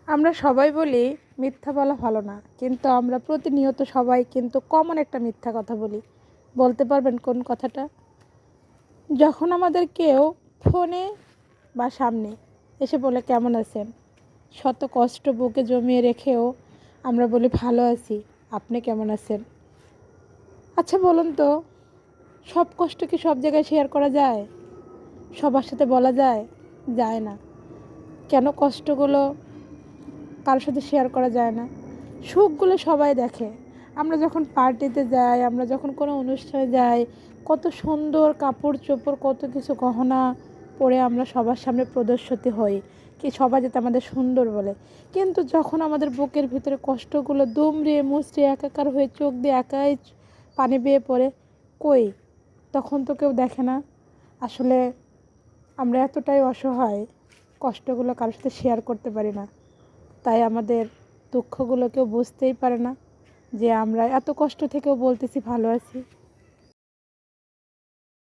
আমরা সবাই বলি মিথ্যা বলা ভালো না, কিন্তু আমরা প্রতিনিয়ত সবাই কিন্তু কমন একটা মিথ্যা কথা বলি। বলতে পারবেন কোন কথাটা? যখন আমাদের কেউ ফোনে বা সামনে এসে বলে কেমন আছেন, শত কষ্ট বুকে জমিয়ে রেখেও আমরা বলি ভালো আছি, আপনি কেমন আছেন? আচ্ছা বলুন তো, সব কষ্ট কি সব জায়গায় শেয়ার করা যায়? সবার সাথে বলা যায়? যায় না। কেন কষ্টগুলো কারোর সাথে শেয়ার করা যায় না? সুখগুলো সবাই দেখে। আমরা যখন পার্টিতে যাই, আমরা যখন কোনো অনুষ্ঠানে যাই, কত সুন্দর কাপড় চোপড়, কত কিছু গহনা পরে আমরা সবার সামনে প্রদর্শিত হই, কি সবাই যাতে আমাদের সুন্দর বলে। কিন্তু যখন আমাদের বুকের ভিতরে কষ্টগুলো দুমড়ে মুচড়ে একাকার হয়ে চোখ দিয়ে একাই পানি বেয়ে পড়ে, কই তখন তো কেউ দেখে না। আসলে আমরা এতটাই অসহায়, কষ্টগুলো কারোর সাথে শেয়ার করতে পারি না। তাই আমাদের দুঃখগুলো কেউ বুঝতেই পারে না যে আমরা এত কষ্ট থেকেও বলতেছি ভালো আছি।